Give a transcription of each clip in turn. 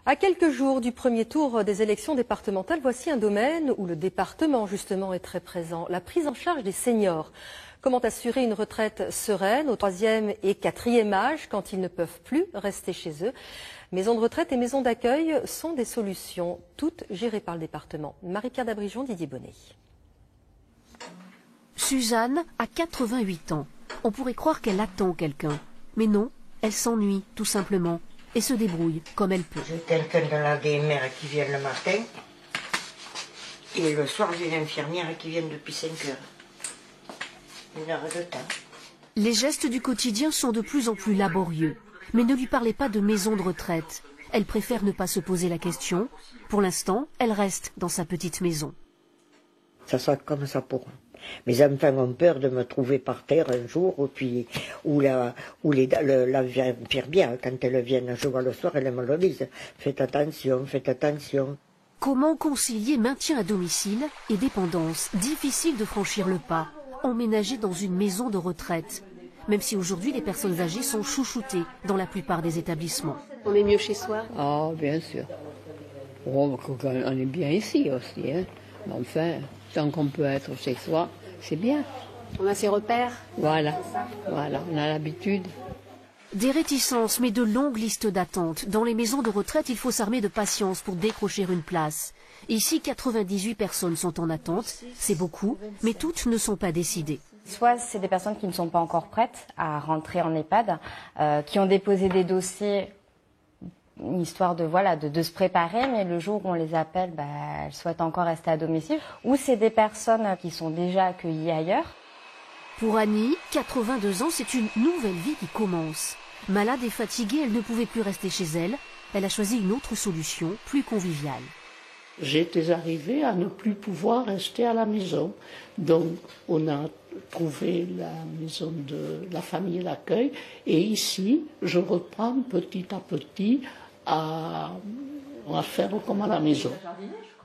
À quelques jours du premier tour des élections départementales, voici un domaine où le département justement est très présent, la prise en charge des seniors. Comment assurer une retraite sereine au 3e et 4e âge quand ils ne peuvent plus rester chez eux? Maisons de retraite et maisons d'accueil sont des solutions, toutes gérées par le département. Marie-Pierre d'Abrigeon, Didier Bonnet. Suzanne a 88 ans. On pourrait croire qu'elle attend quelqu'un. Mais non, elle s'ennuie tout simplement et se débrouille comme elle peut. J'ai quelqu'un de la DMR qui vient le matin et le soir j'ai une infirmière qui vient depuis 5 heures. 1 heure de temps. Les gestes du quotidien sont de plus en plus laborieux. Mais ne lui parlez pas de maison de retraite. Elle préfère ne pas se poser la question. Pour l'instant, elle reste dans sa petite maison. Ça sera comme ça pour eux. Mes enfants ont peur de me trouver par terre un jour, où l'infirmière, quand elle vient, je vois le soir, elle me le dit, faites attention, faites attention. Comment concilier maintien à domicile et dépendance? Difficile de franchir le pas, emménager dans une maison de retraite. Même si aujourd'hui les personnes âgées sont chouchoutées dans la plupart des établissements. On est mieux chez soi? Ah, bien sûr. Oh, on est bien ici aussi, hein. Mais enfin, tant qu'on peut être chez soi, c'est bien. On a ses repères? Voilà, on a l'habitude. Des réticences, mais de longues listes d'attente. Dans les maisons de retraite, il faut s'armer de patience pour décrocher une place. Ici, 98 personnes sont en attente. C'est beaucoup, mais toutes ne sont pas décidées. Soit c'est des personnes qui ne sont pas encore prêtes à rentrer en EHPAD, qui ont déposé des dossiers, histoire de se préparer, mais le jour où on les appelle, elles souhaitent encore rester à domicile. Ou c'est des personnes qui sont déjà accueillies ailleurs. Pour Annie, 82 ans, c'est une nouvelle vie qui commence. Malade et fatiguée, elle ne pouvait plus rester chez elle. Elle a choisi une autre solution, plus conviviale. J'étais arrivée à ne plus pouvoir rester à la maison. Donc, on a trouvé la maison de la famille d'accueil. Et ici, je reprends petit à petit à faire comme à la maison.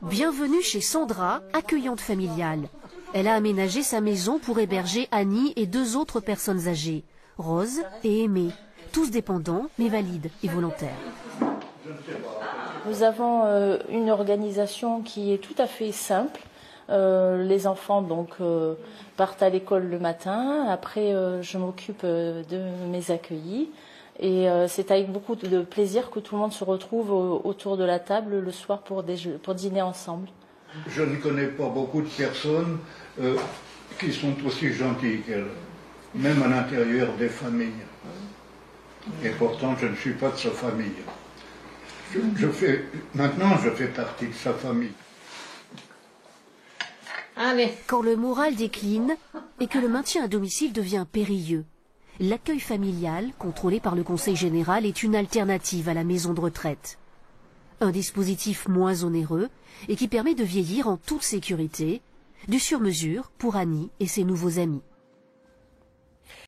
Bienvenue chez Sandra, accueillante familiale. Elle a aménagé sa maison pour héberger Annie et 2 autres personnes âgées, Rose et Aimée, tous dépendants mais valides et volontaires. Nous avons une organisation qui est tout à fait simple. Les enfants partent à l'école le matin. Après, je m'occupe de mes accueillis. Et c'est avec beaucoup de plaisir que tout le monde se retrouve autour de la table le soir pour dîner ensemble. Je ne connais pas beaucoup de personnes qui sont aussi gentilles qu'elle, même à l'intérieur des familles. Et pourtant, je ne suis pas de sa famille. Maintenant, je fais partie de sa famille. Allez. Quand le moral décline et que le maintien à domicile devient périlleux, l'accueil familial, contrôlé par le Conseil général, est une alternative à la maison de retraite. Un dispositif moins onéreux et qui permet de vieillir en toute sécurité, du sur-mesure pour Annie et ses nouveaux amis.